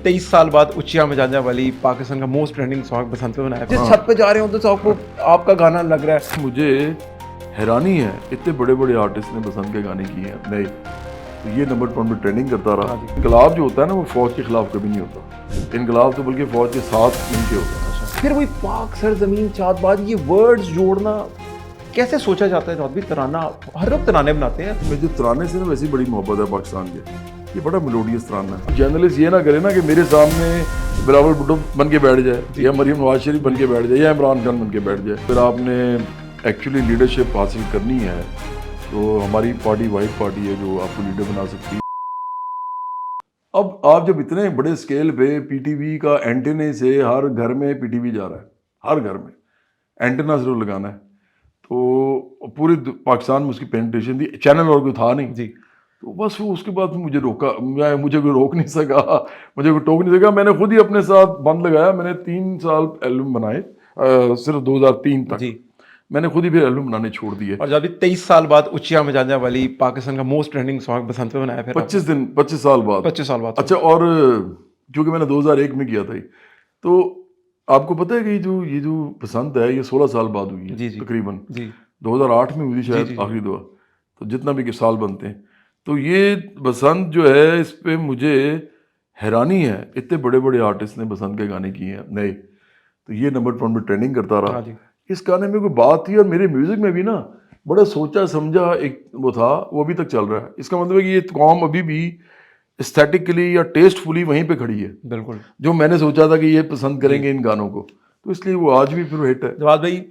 23 साल बाद उचिया में जाने वाली पाकिस्तान का मोस्ट ट्रेंडिंग सॉन्ग बसंत पे बनाया। जिस छत पे जा रहे हो तो आपको आपका गाना लग रहा है। मुझे हैरानी है इतने बड़े बड़े आर्टिस्ट ने बसंत के गाने किए हैं नए, तो ये नंबर 1 पे ट्रेंडिंग करता रहा। इनकलाब जो होता है ना वो फौज के खिलाफ कभी नहीं होता, इनकलाब तो बल्कि फौज के साथ मिलके होता है। फिर वही पाक सरजमीन चाँदबाज, ये वर्ड्स जोड़ना कैसे सोचा जाता है? चौधरी तराना हर वक्त तराने बनाते हैं। मुझे तराने से ना वैसी बड़ी मोहब्बत है पाकिस्तान के, ये बड़ा मेलोडियस तराना है। जर्नलिस्ट ये ना करे ना कि मेरे सामने बिलावल भुट्टो बन के बैठ जाए या मरियम नवाज शरीफ बन के बैठ जाए या इमरान खान बन के बैठ जाए। फिर आपने एक्चुअली लीडरशिप हासिल करनी है तो हमारी पार्टी वाइट पार्टी है जो आपको लीडर बना सकती है। अब आप जब इतने बड़े स्केल पे पीटीवी का एंटेने से हर घर में पीटीवी जा रहा है, हर घर में एंटेना जरूर लगाना है, तो पूरे पाकिस्तान में उसकी पेनिट्रेशन थी, चैनल और कोई था नहीं जी। तो बस वो उसके बाद मुझे मुझे कोई रोक नहीं सका, मुझे कोई टोक नहीं सका। मैंने खुद ही अपने साथ बंद लगाया। मैंने 3 साल एल्बम बनाए, सिर्फ 2003 तक जी। मैंने खुद ही फिर एल्बम बनाने छोड़ दिए। और जब अभी 23 साल बाद उचिया में जाने वाली पाकिस्तान का मोस्ट ट्रेंडिंग सॉन्ग बसंत पे बनाया। फिर 25 साल बाद 25 साल बाद। अच्छा, और क्योंकि मैंने 2001 में किया था ये, तो आपको पता है कि ये जो बसंत है ये 16 साल बाद हुई है। जी जी तकरीबन जी 2008 में हुई थी शायद, जी। आखिरी दुआ। तो जितना भी साल बनते हैं, तो ये बसंत जो है इस पे मुझे हैरानी है इतने बड़े बड़े आर्टिस्ट ने बसंत के गाने किए हैं नए, तो ये नंबर 1 पे ट्रेंडिंग करता रहा। हाँ जी। इस गाने में कोई बात थी और मेरे म्यूजिक में भी ना बड़ा सोचा समझा एक वो था, वो अभी तक चल रहा है। इसका मतलब है कि ये कौम अभी भी एस्थेटिकली या टेस्टफुली वहीं पे खड़ी है, बिल्कुल। जो मैंने सोचा था कि ये पसंद करेंगे इन गानों को, तो इसलिए वो आज भी फिर हिट है। जवाद भाई,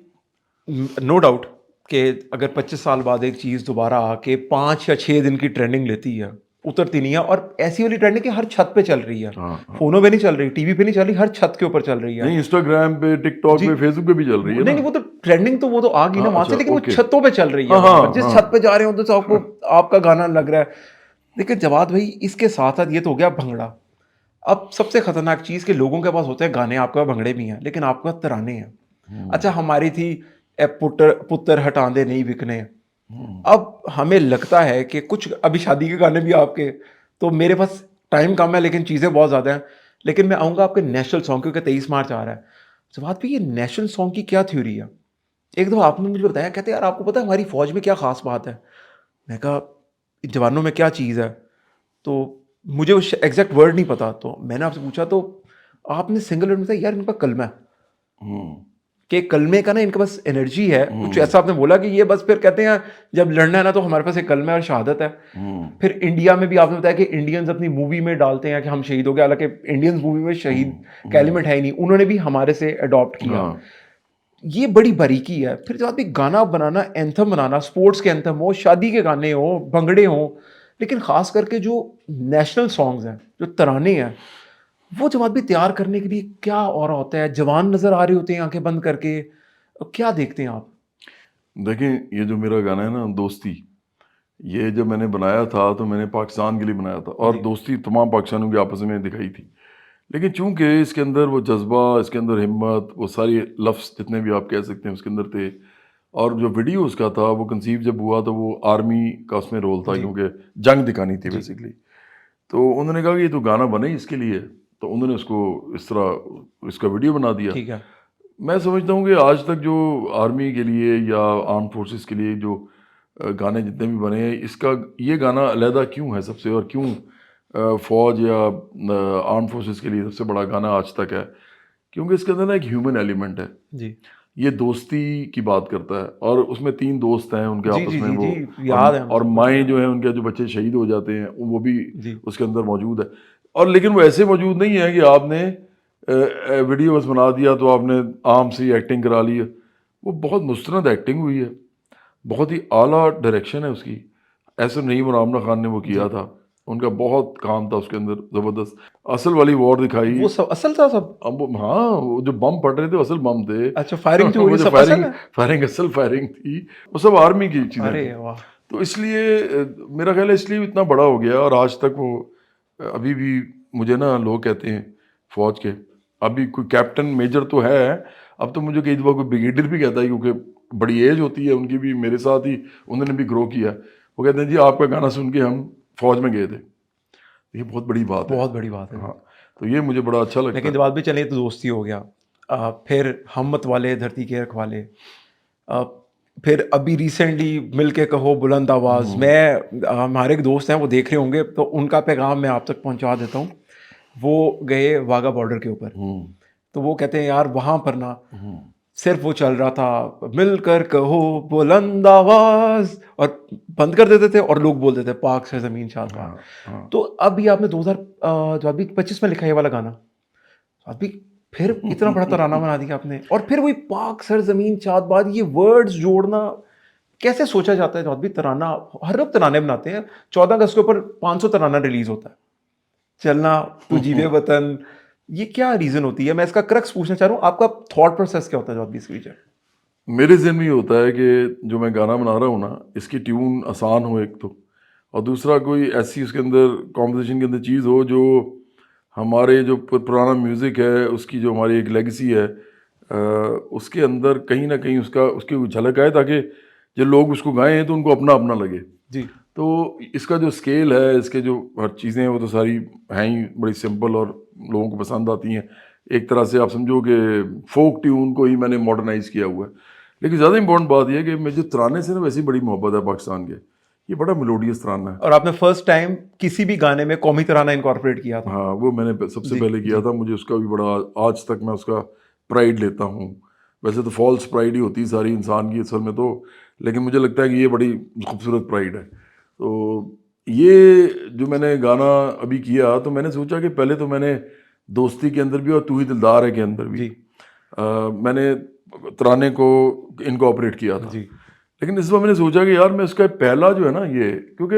नो डाउट कि अगर 25 साल बाद एक चीज़ दोबारा आके 5 या 6 दिन की ट्रेंडिंग लेती है, उतरती नहीं है, और ऐसी वाली ट्रेंडिंग कि हर छत पे चल रही है। हाँ। फोनों पे नहीं चल रही, टीवी पे नहीं चल रही, हर छत के ऊपर चल रही है। नहीं, इंस्टाग्राम पे, टिकटॉक जी। पे, फेसबुक पे भी चल रही है नहीं ना। नहीं, वो तो ट्रेंडिंग तो वो तो आ गई ना हाँ, वहां से, अच्छा, लेकिन वो ओके। छतों पे चल रही है। हाँ, वहां पर जिस हाँ। छत पे जा रहे हो तो आपको आपका गाना लग रहा है। लेकिन जवाद भाई, इसके साथ साथ ये तो हो गया भंगड़ा। अब सबसे खतरनाक चीज कि लोगों के पास होते हैं गाने, आपके पास भंगड़े भी हैं, लेकिन आपके पास तराने हैं। अच्छा, हमारी थी ए पुत्र पुत्र हटा दे नहीं बिकने। अब हमें लगता है कि कुछ अभी शादी के गाने भी आपके, तो मेरे पास टाइम कम है लेकिन चीज़ें बहुत ज़्यादा हैं। लेकिन मैं आऊँगा आपके नेशनल सॉन्ग, क्योंकि 23 मार्च आ रहा है। जवाब भी, ये नेशनल सॉन्ग की क्या थ्योरी है? एक दफ़ा आपने मुझे बताया, कहते यार आपको पता है हमारी फ़ौज में क्या ख़ास बात है? मैं कहा जवानों में क्या चीज़ है? तो मुझे उस एग्जैक्ट वर्ड नहीं पता, तो मैंने आपसे पूछा तो आपने सिंगल वर्ड में बताया, यार इनका कलमा है। हम्म। कि कलमे का ना इनके पास एनर्जी है, कुछ ऐसा आपने बोला कि ये बस फिर कहते हैं जब लड़ना है ना तो हमारे पास एक कलमा है और शहादत है। फिर इंडिया में भी आपने बताया कि इंडियंस अपनी मूवी में डालते हैं कि हम शहीद हो गए, हालांकि इंडियंस मूवी में शहीद का एलिमेंट है ही नहीं, उन्होंने भी हमारे से अडॉप्ट किया। हाँ। ये बड़ी बारीकी है। फिर जब भी गाना बनाना, एंथम बनाना, स्पोर्ट्स के एंथम हो, शादी के गाने हो, भंगड़े हो, लेकिन खास करके जो नेशनल सॉन्ग्स हैं, जो तराने हैं, वो जवाब भी तैयार करने के लिए क्या और होता है? जवान नजर आ रहे होते हैं आंखें बंद करके, क्या देखते हैं आप? देखें, ये जो मेरा गाना है ना दोस्ती, ये जब मैंने बनाया था तो मैंने पाकिस्तान के लिए बनाया था, और जी। दोस्ती तमाम पाकिस्तानियों की आपस में दिखाई थी। लेकिन चूंकि इसके अंदर वो जज्बा, इसके अंदर हिम्मत, वो सारी लफ्ज़ जितने भी आप कह सकते हैं उसके अंदर थे, और जो वीडियो उसका था वो कंसीव जब हुआ तो वो आर्मी का उसमें रोल था, जी क्योंकि जंग दिखानी थी जी बेसिकली। तो उन्होंने कहा कि ये तो गाना बने इसके लिए, तो उन्होंने उसको इस तरह इसका वीडियो बना दिया। ठीक है। मैं समझता हूँ कि आज तक जो आर्मी के लिए या आर्म फोर्सेस के लिए जो गाने जितने भी बने हैं, इसका ये गाना अलहदा क्यों है सबसे, और क्यों फौज या आर्म फोर्सेस के लिए सबसे बड़ा गाना आज तक है? क्योंकि इसके अंदर ना एक ह्यूमन एलिमेंट है। जी ये दोस्ती की बात करता है, और उसमें 3 दोस्त हैं उनके जी आपस जी में जी वो, जी, याद है और मुझे। माएँ जो हैं उनके जो बच्चे शहीद हो जाते हैं वो भी जी उसके अंदर मौजूद है। और लेकिन वो ऐसे मौजूद नहीं है कि आपने वीडियो बस बना दिया तो आपने आम सी एक्टिंग करा ली है। वो बहुत मुस्तनद एक्टिंग हुई है, बहुत ही आला डायरेक्शन है उसकी। ऐसे नईम और आमना खान ने वो जी। किया था, उनका बहुत काम था उसके अंदर ज़बरदस्त। असल वाली वॉर दिखाई। वो सब असल था सब? अब हाँ, वो जो बम फट रहे थे वो असल बम थे। अच्छा, फायरिंग थी, वो वो ये जो सब असल फायरिंग है? फायरिंग असल फायरिंग थी, वो सब आर्मी की चीज़ें अरे थी। वाह। तो इसलिए मेरा ख्याल है इसलिए इतना बड़ा हो गया, और आज तक वो अभी भी मुझे ना लोग कहते हैं फौज के, अभी कोई कैप्टन मेजर तो है, अब तो मुझे कई दफ़ा कोई ब्रिगेडियर भी कहता है, क्योंकि बड़ी एज होती है उनकी भी, मेरे साथ ही उन्होंने भी ग्रो किया। वो कहते हैं जी आपका गाना सुन के हम फौज में गए थे। ये बहुत बड़ी बात है। बहुत बड़ी बात है। हाँ, तो ये मुझे बड़ा अच्छा लगता लेकिन है। जवाब भी चले तो दोस्ती हो गया, फिर हमत वाले धरती के रखवाले, अ, फिर अभी रिसेंटली मिल के कहो बुलंद आवाज़। मैं हमारे एक दोस्त हैं वो देख रहे होंगे तो उनका पैगाम मैं आप तक पहुंचा देता हूँ। वो गए वाघा बॉर्डर के ऊपर, हम्म, तो वो कहते हैं यार वहाँ पर ना हम्म, सिर्फ वो चल रहा था मिलकर कहो बुलंद आवाज़, और बंद कर देते थे और लोग बोलते थे पाक से ज़मीन शाद पाक। हाँ, हाँ। तो अब ये आपने 2000 जो अभी 25 में लिखा है ये वाला गाना, अभी फिर इतना बड़ा तराना बना दिया आपने, और फिर वही पाक सर जमीन चाँद बाद, ये वर्ड्स जोड़ना कैसे सोचा जाता है? जो भी तराना, हर लोग तराने बनाते हैं, 14 अगस्त के ऊपर 500 तराना रिलीज होता है, चलना तू जीवे वतन, ये क्या रीजन होती है? मैं इसका क्रक्स पूछना चाह रहा हूँ, आपका थॉट प्रोसेस क्या होता है जो भी इसके पीछे? मेरे ज़हन में ये होता है कि जो मैं गाना बना रहा हूँ ना, इसकी ट्यून आसान हो एक तो, और दूसरा कोई ऐसी उसके अंदर कॉम्पोजिशन के अंदर चीज़ हो जो हमारे जो पुराना म्यूज़िक है उसकी जो हमारी एक लेगेसी है, उसके अंदर कहीं ना कहीं उसका उसकी झलक आए, ताकि जब लोग उसको गाएं तो उनको अपना अपना लगे। जी तो इसका जो स्केल है, इसके जो हर चीज़ें हैं वो तो सारी हैं ही बड़ी सिंपल और लोगों को पसंद आती हैं। एक तरह से आप समझो कि फोक ट्यून को ही मैंने मॉडर्नाइज किया हुआ है। लेकिन ज़्यादा इंपॉर्टेंट बात यह है कि मुझे तराने से ना वैसी बड़ी मोहब्बत है पाकिस्तान के। ये बड़ा मेलोडियस तराना है। और आपने फर्स्ट टाइम किसी भी गाने में कौमी तराना इनकॉर्पोरेट किया था? हाँ, वो मैंने सबसे जी पहले किया जी था। मुझे उसका भी बड़ा, आज तक मैं उसका प्राइड लेता हूँ। वैसे तो फॉल्स प्राइड ही होती है सारी इंसान की असल में तो, लेकिन मुझे लगता है कि ये बड़ी खूबसूरत प्राइड है। तो ये जो मैंने गाना अभी किया, तो मैंने सोचा कि पहले तो मैंने दोस्ती के अंदर भी और तू ही दिलदार है के अंदर भी जी मैंने तराने को इनकॉर्पोरेट किया था। जी लेकिन इस बार मैंने सोचा कि यार मैं उसका पहला जो है ना ये, क्योंकि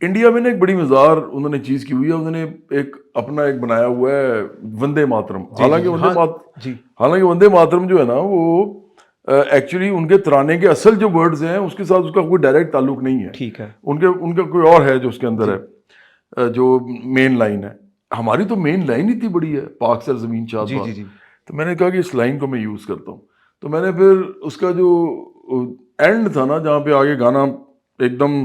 इंडिया में ना एक बड़ी मज़ार उन्होंने चीज़ की हुई है। उन्होंने एक अपना एक बनाया हुआ है वंदे मातरम। जी जी जी, हाँ जी हालांकि वंदे मातरम जो है ना वो एक्चुअली उनके तराने के असल जो वर्ड्स हैं उसके साथ उसका कोई डायरेक्ट ताल्लुक नहीं है। ठीक है। उनके उनका कोई और है जो उसके अंदर है, जो मेन लाइन है। हमारी तो मेन लाइन इतनी बड़ी है, पाक सर ज़मीन चाँद जी जी बात। जी तो मैंने कहा कि इस लाइन को मैं यूज़ करता हूँ। तो मैंने फिर उसका जो एंड था ना, जहाँ पे आगे गाना एकदम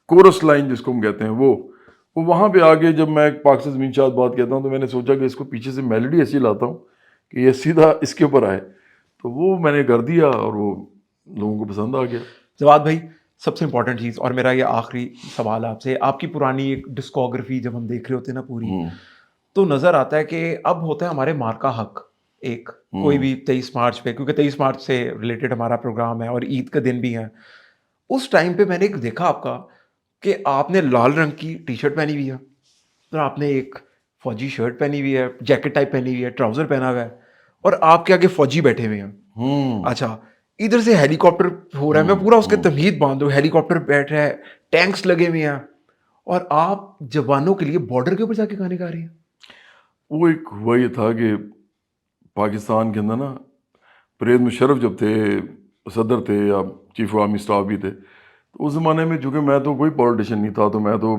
कोरस लाइन जिसको हम कहते हैं, वो वहाँ पे आगे जब मैं पाक से ज़मीन चाँद बात कहता हूँ, तो मैंने सोचा कि इसको पीछे से मेलोडी ऐसी लाता हूँ कि ये सीधा इसके ऊपर आए। तो वो मैंने कर दिया और वो लोगों को पसंद आ गया। जवाद भाई, सबसे इंपॉर्टेंट चीज़ और मेरा ये आखिरी सवाल आपसे, आपकी पुरानी एक डिस्कोग्राफी जब हम देख रहे होते हैं ना पूरी, हम्म, तो नज़र आता है कि अब होता है हमारे मार्का हक एक, कोई भी 23 मार्च पे, क्योंकि 23 मार्च से रिलेटेड हमारा प्रोग्राम है और ईद का दिन भी है। उस टाइम पे मैंने एक देखा आपका कि आपने लाल रंग की टी शर्ट पहनी हुई है, और आपने एक फौजी शर्ट पहनी हुई है, जैकेट टाइप पहनी हुई है, ट्राउज़र पहना हुआ है, और आपके आगे फौजी बैठे हुए हैं। हम्म, अच्छा, इधर से हेलीकॉप्टर हो रहा है, मैं पूरा उसके तमहीद बांध दूँ, हेलीकॉप्टर बैठ रहा है, टैंक्स लगे हुए हैं, और आप जवानों के लिए बॉर्डर के ऊपर जाके गाने गा रहे हैं। वो एक हुआ ये था कि पाकिस्तान के अंदर ना परवेज़ मुशर्रफ जब थे सदर थे या चीफ आर्मी स्टाफ भी थे, तो उस ज़माने में चूँकि मैं तो कोई पॉलिटिशियन नहीं था, तो मैं तो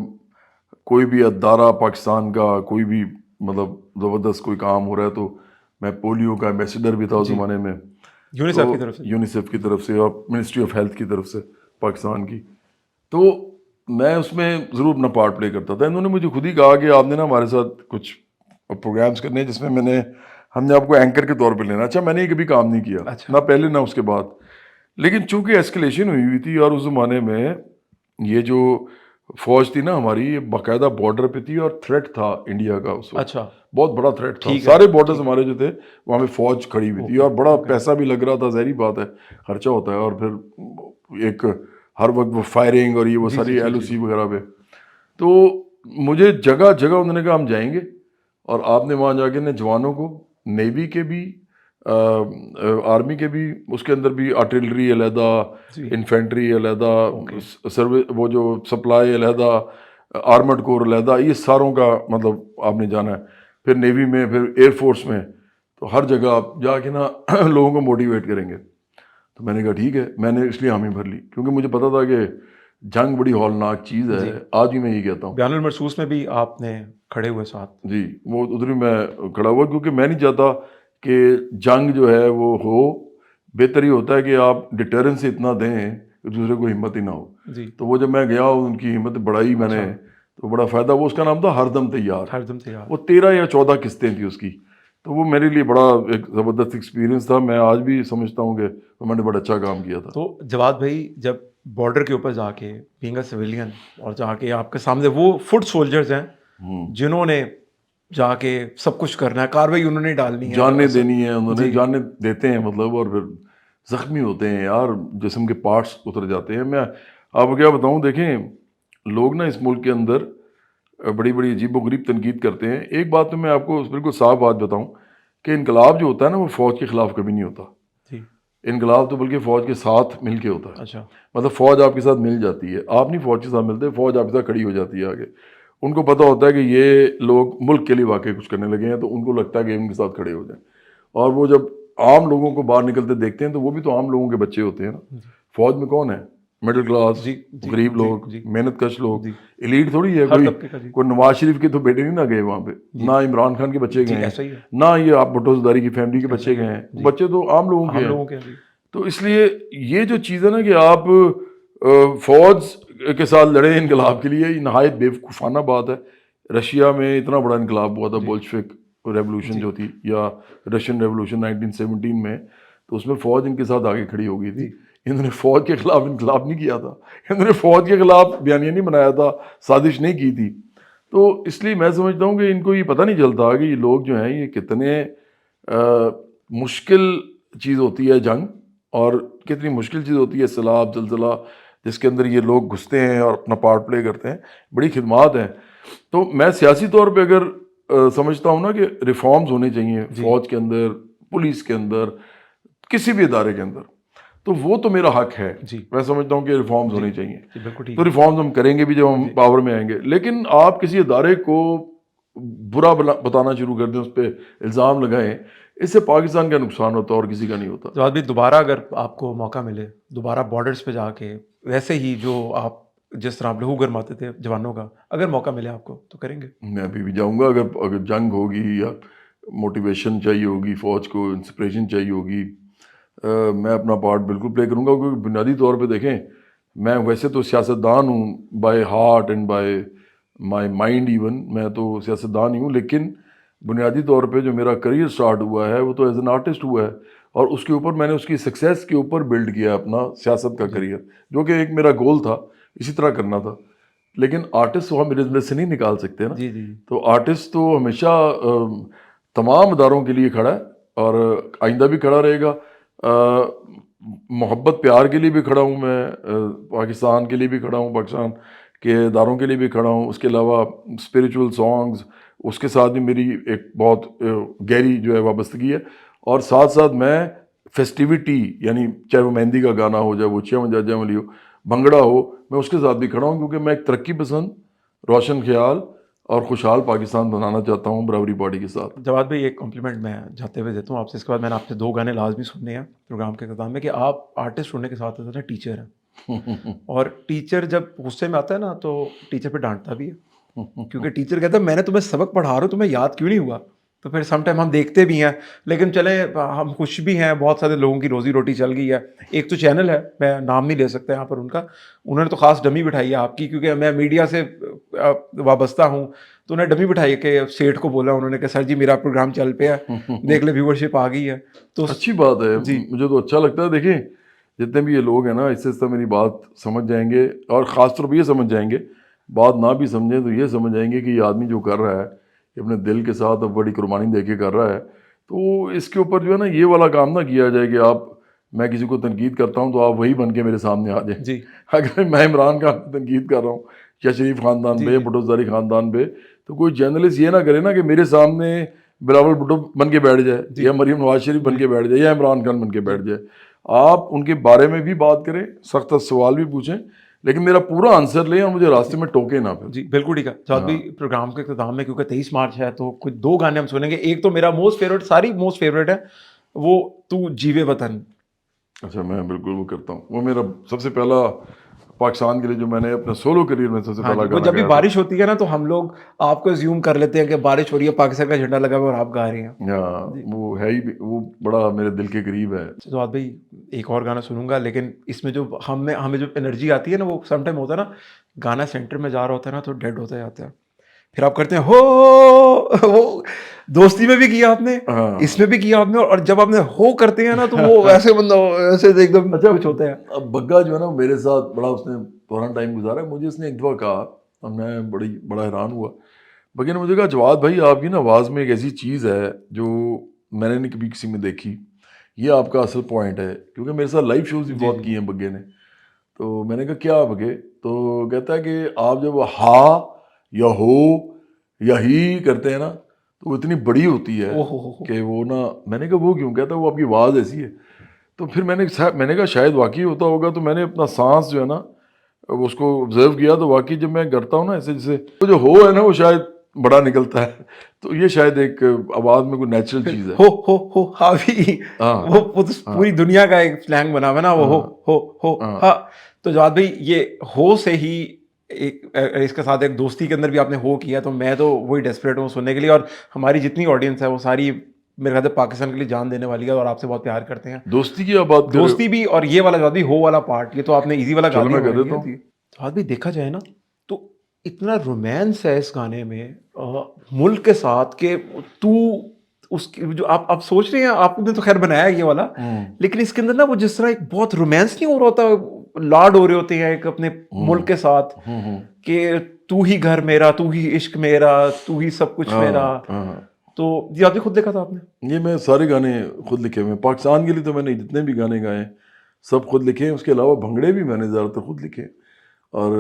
कोई भी अदारा पाकिस्तान का कोई भी मतलब ज़बरदस्त कोई काम हो रहा है तो मैं पोलियो का एम्बेसडर भी था उस जी, ज़माने में। यूनिसेफ की तरफ तो से। यूनिसेफ की तरफ से और मिनिस्ट्री ऑफ हेल्थ की तरफ से पाकिस्तान की। तो मैं उसमें ज़रूर अपना पार्ट प्ले करता था। इन्होंने मुझे खुद ही कहा कि आपने ना हमारे साथ कुछ प्रोग्राम्स करने हैं जिसमें हमने आपको एंकर के तौर पे लेना। अच्छा, मैंने ये कभी काम नहीं किया, अच्छा, ना पहले ना उसके बाद। लेकिन चूंकि एस्केलेशन हुई हुई थी और उस ज़माने में ये जो फौज थी ना हमारी, ये बाकायदा बॉर्डर पे थी और थ्रेट था इंडिया का उस वक्त, अच्छा, बहुत बड़ा थ्रेट था। ठीक है, सारे बॉर्डर्स ठीक है। हमारे जो थे वहाँ पे फौज खड़ी हुई थी ओके, और बड़ा ओके। पैसा भी लग रहा था। ज़ाहिर बात है, खर्चा होता है। और फिर एक हर वक्त वो फायरिंग और ये वो जी, जी, सारी जी, जी, LOC जी। वगैरह पे। तो मुझे जगह जगह उन्होंने कहा हम जाएंगे और आपने वहाँ जाके न जवानों को, नेवी के भी, आर्मी के भी, उसके अंदर भी आर्टिलरी अलहदा, जी, इन्फेंट्री अलहदा, ओके। सर्विस वो जो सप्लाई अलहदा, आर्मर्ड कोर अलहदा, ये सारों का मतलब आपने जाना है। फिर नेवी में, फिर एयरफोर्स में, तो हर जगह आप जाके ना लोगों को मोटिवेट करेंगे। तो मैंने कहा ठीक है। मैंने इसलिए हामी भर ली क्योंकि मुझे पता था कि जंग बड़ी हौलनाक चीज़ जी, है। आज भी मैं ये कहता हूँ। बयानुल मरसूस में भी आपने खड़े हुए साथ। जी, वो उधर ही मैं खड़ा हुआ क्योंकि मैं नहीं चाहता कि जंग जो है वो हो। बेहतर ही होता है कि आप डिटरेंस इतना दें कि दूसरे को हिम्मत ही ना हो। जी, तो वो जब मैं गया उनकी हिम्मत बढ़ाई मैंने। अच्छा, तो बड़ा फ़ायदा, वो उसका नाम था हरदम तैयार। हरदम तैयार। वो 13 या 14 किस्तें थी उसकी, तो वो मेरे लिए बड़ा एक ज़बरदस्त एक्सपीरियंस था। मैं आज भी समझता हूँ कि मैंने बड़ा अच्छा काम किया था। तो जवाद भाई, जब बॉर्डर के ऊपर जाके बीइंग अ सिविलियन और जाके आपके सामने वो फुट सोल्जर्स हैं जिन्होंने जाके सब कुछ करना है, कार्रवाई उन्होंने डालनी है, जाने ऐसा- देनी है उन्होंने, जी जाने देते हैं मतलब, और फिर ज़ख्मी होते हैं यार, जिस्म के पार्ट्स उतर जाते हैं। मैं आपको क्या बताऊं, देखें लोग ना इस मुल्क के अंदर बड़ी बड़ी अजीबोगरीब तनकीद करते हैं। एक बात तो मैं आपको बिल्कुल साफ बात बताऊं कि इनकलाब जो होता है ना, वो फ़ौज के ख़िलाफ़ कभी नहीं होता। जी। इनकलाब तो बल्कि फ़ौज के साथ मिल के होता है। अच्छा। मतलब फ़ौज आपके साथ मिल जाती है, आप नहीं फ़ौज के साथ मिलते, फ़ौज आपके साथ खड़ी हो जाती है आगे। उनको पता होता है कि ये लोग मुल्क के लिए वाकई कुछ करने लगे हैं, तो उनको लगता है कि उनके साथ खड़े हो जाएं। और वो जब आम लोगों को बाहर निकलते देखते हैं, तो वो भी तो आम लोगों के बच्चे होते हैं ना। फ़ौज में कौन है? मिडिल क्लास, जी जी गरीब जी लोग, जी मेहनत कश लोग। जी। एलीट थोड़ी है हर कोई। तबके का। जी कोई नवाज शरीफ के तो बेटे नहीं ना गए वहाँ पे, जी ना इमरान खान के बच्चे जी, गए हैं, ऐसा ही है। ना ये आप भुट्टो ज़रदारी की फैमिली के ऐसा बच्चे ही गए है। हैं। जी, बच्चे तो आम लोगों के आम हैं। लोगों के हैं। जी तो इसलिए ये जो चीज़ है ना कि आप फौज के साथ लड़े इनकलाब के लिए, ये नहायत बेवकूफ़ाना बात है। रशिया में इतना बड़ा इनकलाब हुआ था, जी बोल्शेविक रेवोल्यूशन जी जो थी, या रशियन रेवोल्यूशन 1917 में, तो उसमें फ़ौज इनके साथ आगे खड़ी हो गई थी। जी इन्होंने फ़ौज के ख़िलाफ़ इनकलाब नहीं किया था, इन्होंने फ़ौज के ख़िलाफ़ बयानिया नहीं बनाया था, साजिश नहीं की थी। तो इसलिए मैं समझता हूँ कि इनको ये पता नहीं चलता कि ये लोग जो हैं ये कितने मुश्किल चीज़ होती है जंग, और कितनी मुश्किल चीज़ होती है सैलाब जलज़ला, जिसके अंदर ये लोग घुसते हैं और अपना पार्ट प्ले करते हैं। बड़ी खिदमात हैं। तो मैं सियासी तौर पे अगर समझता हूँ ना कि रिफॉर्म्स होने चाहिए जी फ़ौज के अंदर, पुलिस के अंदर, किसी भी इदारे के अंदर, तो वो तो मेरा हक है। जी मैं समझता हूँ कि रिफॉर्म्स जी होने चाहिए। जी, बिल्कुल ठीक तो है। रिफॉर्म्स हम करेंगे भी जब हम जी पावर में आएंगे। लेकिन आप किसी इदारे को बुरा बताना शुरू कर दें, उस पर इल्ज़ाम लगाएं, इससे पाकिस्तान का नुकसान होता है और किसी का नहीं होता। जवाब भी, दोबारा अगर आपको मौका मिले दोबारा बॉर्डर्स पे जाके वैसे ही जो आप जिस तरह आप लहू गरमाते थे जवानों का, अगर मौका मिले आपको तो करेंगे? मैं अभी भी जाऊंगा, अगर अगर जंग होगी या मोटिवेशन चाहिए होगी, फ़ौज को इंस्पिरेशन चाहिए होगी, मैं अपना पार्ट बिल्कुल प्ले करूंगा। क्योंकि बुनियादी तौर पे देखें, मैं वैसे तो सियासतदान हूँ by heart and by my mind even, मैं तो सियासतदान ही हूँ, लेकिन बुनियादी तौर पे जो मेरा करियर स्टार्ट हुआ है वो तो एज एन आर्टिस्ट हुआ है, और उसके ऊपर मैंने उसकी सक्सेस के ऊपर बिल्ड किया अपना सियासत का जी करियर, जो कि एक मेरा गोल था, इसी तरह करना था। लेकिन आर्टिस्ट को हम बिजनेस से नहीं निकाल सकते ना। जी जी तो आर्टिस्ट तो हमेशा तमाम इदारों के लिए खड़ा है, और आइंदा भी खड़ा रहेगा। मोहब्बत प्यार के लिए भी खड़ा हूँ मैं, पाकिस्तान के लिए भी खड़ा हूँ, पाकिस्तान के इदारों के लिए भी खड़ा हूँ। उसके अलावा स्पिरिचुअल सॉन्ग्स, उसके साथ भी मेरी एक बहुत गहरी जो है वाबस्तगी है। और साथ साथ मैं फेस्टिविटी, यानी चाहे वो मेहंदी का गाना हो, चाहे वो चिया जाजा वाली हो, भंगड़ा हो, मैं उसके साथ भी खड़ा हूँ, क्योंकि मैं एक तरक्की पसंद, रोशन ख्याल और खुशहाल पाकिस्तान बनाना चाहता हूँ बराबरी पार्टी के साथ। जवाब भाई, एक कॉम्प्लीमेंट मैं जाते हुए देता हूँ आपसे। इसके बाद मैंने आपसे 2 गाने लाजमी सुनने हैं प्रोग्राम के अख्ताम में, कि आप आर्टिस्ट होने के साथ साथ टीचर हैं। और टीचर जब गुस्से में आता है ना तो टीचर पे डांटता भी है, क्योंकि टीचर कहता है मैंने तुम्हें सबक पढ़ा रहा हूँ, तुम्हें याद क्यों नहीं हुआ? तो फिर सम टाइम हम देखते भी हैं, लेकिन चले हम खुश भी हैं, बहुत सारे लोगों की रोजी रोटी चल गई है। एक तो चैनल है, मैं नाम नहीं ले सकता यहाँ पर उनका, उन्होंने तो खास डमी बिठाई है आपकी, क्योंकि मैं मीडिया से वाबस्ता हूँ, तो उन्हें डमी बिठाई कि सेठ को बोला उन्होंने कि सर जी मेरा प्रोग्राम चल पे है, देख ले व्यूअरशिप आ गई है। तो अच्छी बात है, जी मुझे तो अच्छा लगता है। देखिए जितने भी ये लोग हैं ना, इससे इससे मेरी बात समझ जाएंगे, और ख़ास तौर पर ये समझ जाएंगे, बात ना भी समझें तो ये समझ जाएंगे कि ये आदमी जो कर रहा है ये अपने दिल के साथ अब बड़ी कुर्बानी दे के कर रहा है। तो इसके ऊपर जो है ना, ये वाला काम ना किया जाए कि आप, मैं किसी को तनकीद करता हूँ तो आप वही बन के मेरे सामने आ जाए। जी अगर मैं इमरान खान की तनकीद कर रहा हूँ या शरीफ ख़ानदान जी पे, जी भुट्टो ज़रदारी ख़ानदान पे, तो कोई जर्नलिस्ट ये ना करे ना कि मेरे सामने बिलावल भुट्टो बन के बैठ जाए, जी या मरीम नवाज शरीफ बन जी के बैठ जाए, या इमरान खान बन के जी। बैठ जाए। आप उनके बारे में भी बात करें, सख्त सवाल भी पूछें, लेकिन मेरा पूरा आंसर लें और मुझे रास्ते में टोके ना फिर। जी बिल्कुल ठीक है। जवाब भी, प्रोग्राम के अख्ताम में क्योंकि 23 मार्च है तो कुछ 2 गाने हम सुनेंगे। एक तो मेरा मोस्ट फेवरेट, सारी मोस्ट फेवरेट है, वो तू जीवे वतन। अच्छा, मैं बिल्कुल वो करता हूँ, वो मेरा सबसे पहला पाकिस्तान के लिए जो मैंने अपने सोलो करियर में सबसे हाँ पहला जी, वो गाना जब भी गाया था। बारिश होती है ना तो हम लोग आपको अज्यूम कर लेते हैं कि बारिश हो रही है, पाकिस्तान का झंडा लगा हुआ है और आप गा रहे हैं। हाँ, जी। वो है ही, वो बड़ा मेरे दिल के करीब है। तो भाई एक और गाना सुनूंगा, लेकिन इसमें जो हमें हमें जो एनर्जी आती है ना, वो समटाइम होता है ना, गाना सेंटर में जा रहा होता है ना तो डेड होता जाता है, फिर आप करते हैं हो वो दोस्ती में भी किया आपने, हाँ। इसमें भी किया आपने, और जब आपने हो करते हैं ना तो वो वैसे बंदा ऐसे एकदम अच्छा, कुछ होता है। अब बग्गा जो है ना मेरे साथ बड़ा उसने पुराना टाइम गुजारा है। मुझे उसने एक दफ़ा कहा और मैं बड़ा हैरान हुआ। बग्गे ने मुझे कहा, जवाद भाई आपकी ना आवाज़ में एक ऐसी चीज़ है जो मैंने नहीं कभी किसी में देखी, ये आपका असल पॉइंट है। क्योंकि मेरे साथ लाइव शोज़ भी जी बहुत जी। किए हैं बग्गे ने। तो मैंने कहा क्या बग्गे? तो कहता है कि आप जब हा या हो या ही करते हैं ना तो वो इतनी बड़ी होती है ओहो हो। कि वो ना, मैंने कहा वो क्यों? कहता है वो आपकी आवाज़ ऐसी है। तो फिर मैंने कहा शायद वाकई होता होगा। तो मैंने अपना सांस जो है ना अब उसको ऑब्जर्व किया, तो वाकई जब मैं करता हूँ ना ऐसे, जैसे वो जो हो है ना वो शायद बड़ा निकलता है। तो ये शायद एक आवाज़ में कोई नेचुरल फिर चीज़ है। हो हावी, हाँ वो तो हाँ पूरी दुनिया का एक स्लैंग बना हुआ है ना, वो हाँ हो हाँ। हा। तो जवाद भाई ये हो से ही एक इसके साथ एक दोस्ती के अंदर भी आपने हो किया, तो मैं तो वही डेस्परेट हूँ सुनने के लिए, और हमारी जितनी ऑडियंस है वो सारी मेरे ख्याल से पाकिस्तान के लिए जान देने वाली है और आपसे बहुत प्यार करते हैं। दोस्ती की आप बात कर रहे हो? दोस्ती भी और ये वाला जवाब भी, हो वाला पार्ट, ये तो आपने इजी वाला गा चलो दिया मैं कर मेरे देता लिए हूँ। जी। जवाब भी देखा जाए ना तो इतना रोमांस है इस गाने में, मुल्क के साथ के तू उसकी जो आप सोच रहे हैं, आपने तो खैर बनाया है ये वाला, लेकिन इसके अंदर ना वो जिस तरह एक बहुत रोमांस नहीं हो रहा होता, लाड हो रहे होते हैं एक अपने मुल्क के साथ, हम्म। कि तू ही घर मेरा, तू ही इश्क मेरा, तू ही सब कुछ मेरा। हाँ हाँ। तो ये आपने खुद देखा था आपने? ये मैं सारे गाने खुद लिखे हुए हैं पाकिस्तान के लिए। तो मैंने जितने भी गाने गाए हैं सब खुद लिखे हैं। उसके अलावा भंगड़े भी मैंने ज़्यादातर खुद लिखे हैं। और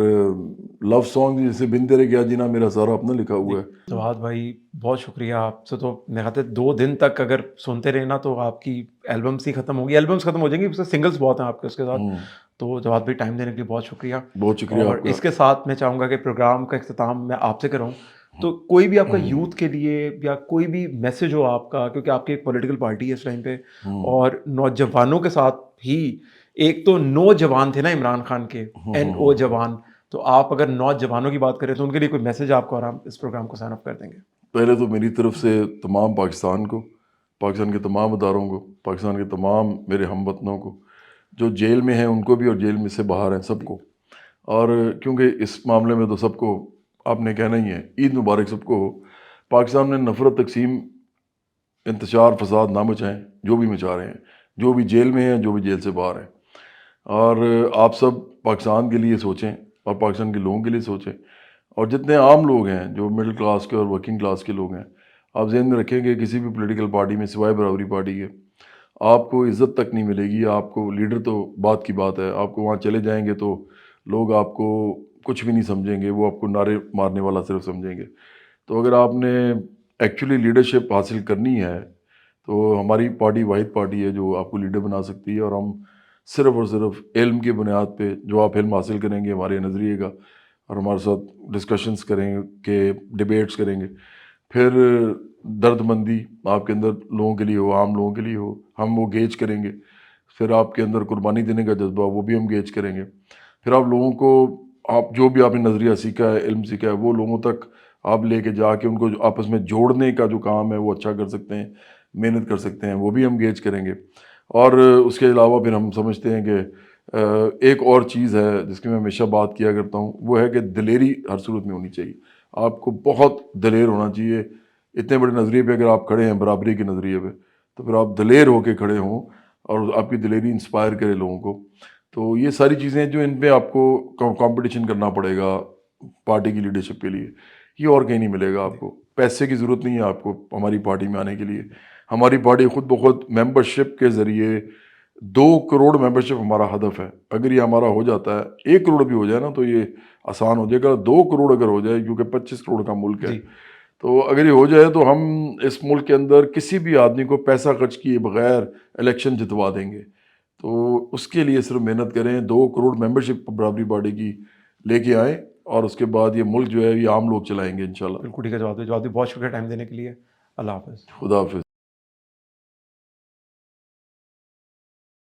लव सॉन्ग जैसे बिन तेरे क्या जीना, मेरा सारा अपना लिखा जी। हुआ है। जवाद भाई बहुत शुक्रिया आपसे, तो मेरे ख्याल से 2 दिन तक अगर सुनते रहे ना तो आपकी एल्बम्स ही खत्म होगी, एल्बम्स खत्म हो जाएंगी, उससे सिंगल्स बहुत हैं आपके उसके साथ। हम्म। तो जवाद भाई टाइम देने के लिए बहुत शुक्रिया। बहुत शुक्रिया और आपका। इसके साथ मैं चाहूँगा कि प्रोग्राम का इख्तिताम मैं आपसे कराऊँ, तो कोई भी आपका हम्म। यूथ के लिए या कोई भी मैसेज हो आपका, क्योंकि आपकी एक पॉलिटिकल पार्टी है इस टाइम पे, हम्म। और नौजवानों के साथ ही, एक तो नौजवान थे ना इमरान खान के, NO जवान, तो आप अगर नौजवानों की बात करें तो उनके लिए कोई मैसेज आपको, और हम इस प्रोग्राम को साइन अप कर देंगे। पहले तो मेरी तरफ से तमाम पाकिस्तान को, पाकिस्तान के तमाम अदारों को, पाकिस्तान के तमाम मेरे हमवतनों को, जो जेल में हैं उनको भी और जेल में से बाहर हैं सबको। और क्योंकि इस मामले में तो सबको आपने कहना ही है, ईद मुबारक सबको हो। पाकिस्तान में नफ़रत, तकसीम, इंतशार, फसाद ना मचाएं, जो भी मचा रहे हैं, जो भी जेल में हैं, जो भी जेल से बाहर हैं। और आप सब पाकिस्तान के लिए सोचें और पाकिस्तान के लोगों के लिए सोचें। और जितने आम लोग हैं जो मिडिल क्लास के और वर्किंग क्लास के लोग हैं, आप जहन में रखें कि किसी भी पॉलिटिकल पार्टी में सिवाय बराबरी पार्टी के आपको इज़्ज़त तक नहीं मिलेगी। आपको लीडर तो बात की बात है, आपको वहाँ चले जाएंगे तो लोग आपको कुछ भी नहीं समझेंगे, वो आपको नारे मारने वाला सिर्फ समझेंगे। तो अगर आपने एक्चुअली लीडरशिप हासिल करनी है तो हमारी पार्टी वाहिद पार्टी है जो आपको लीडर बना सकती है। और हम सिर्फ़ और सिर्फ इल्म की बुनियाद पे, जो आप इल्म हासिल करेंगे हमारे नज़रिए का, और हमारे साथ डिस्कशंस करेंगे, डिबेट्स करेंगे, फिर दर्दमंदी आपके अंदर लोगों के लिए हो, आम लोगों के लिए हो, हम वो गेज करेंगे। फिर आपके अंदर कुर्बानी देने का जज्बा, वो भी हम गेज करेंगे। फिर आप लोगों को, आप जो भी आपने नज़रिया सीखा है, इल्म सीखा है, वो लोगों तक आप लेके जाके उनको आपस में जोड़ने का जो काम है वो अच्छा कर सकते हैं, मेहनत कर सकते हैं, वो भी हम गेज करेंगे। और उसके अलावा फिर हम समझते हैं कि एक और चीज़ है जिसकी मैं हमेशा बात किया करता हूँ, वो है कि दिलेरी हर सूरत में होनी चाहिए। आपको बहुत दिलेर होना चाहिए। इतने बड़े नज़रिए पे अगर आप खड़े हैं, बराबरी के नज़रिए पे, तो फिर आप दिलेर होके खड़े हों और आपकी दिलेरी इंस्पायर करे लोगों को। तो ये सारी चीज़ें जो इन पे आपको कंपटीशन करना पड़ेगा पार्टी की लीडरशिप के लिए, ये और कहीं नहीं मिलेगा आपको। पैसे की ज़रूरत नहीं है आपको हमारी पार्टी में आने के लिए। हमारी पार्टी खुद ब खुद मेंबरशिप के ज़रिए 2 करोड़ मेंबरशिप हमारा हदफ है। अगर ये हमारा हो जाता है, 1 करोड़ भी हो जाए ना तो ये आसान हो जाएगा। 2 करोड़ अगर हो जाए, क्योंकि 25 करोड़ का मुल्क है, जी। तो अगर ये हो जाए तो हम इस मुल्क के अंदर किसी भी आदमी को पैसा खर्च किए बगैर इलेक्शन जितवा देंगे। तो उसके लिए सिर्फ मेहनत करें, 2 करोड़ मेंबरशिप बराबरी पार्टी की लेके आएँ, और उसके बाद ये मुल्क जो है ये आम लोग चलाएंगे इंशाल्लाह। बिल्कुल ठीक है जवाब, बहुत शुक्रिया टाइम देने के लिए। अल्लाह हाफ़िज़। खुदा हाफिज़।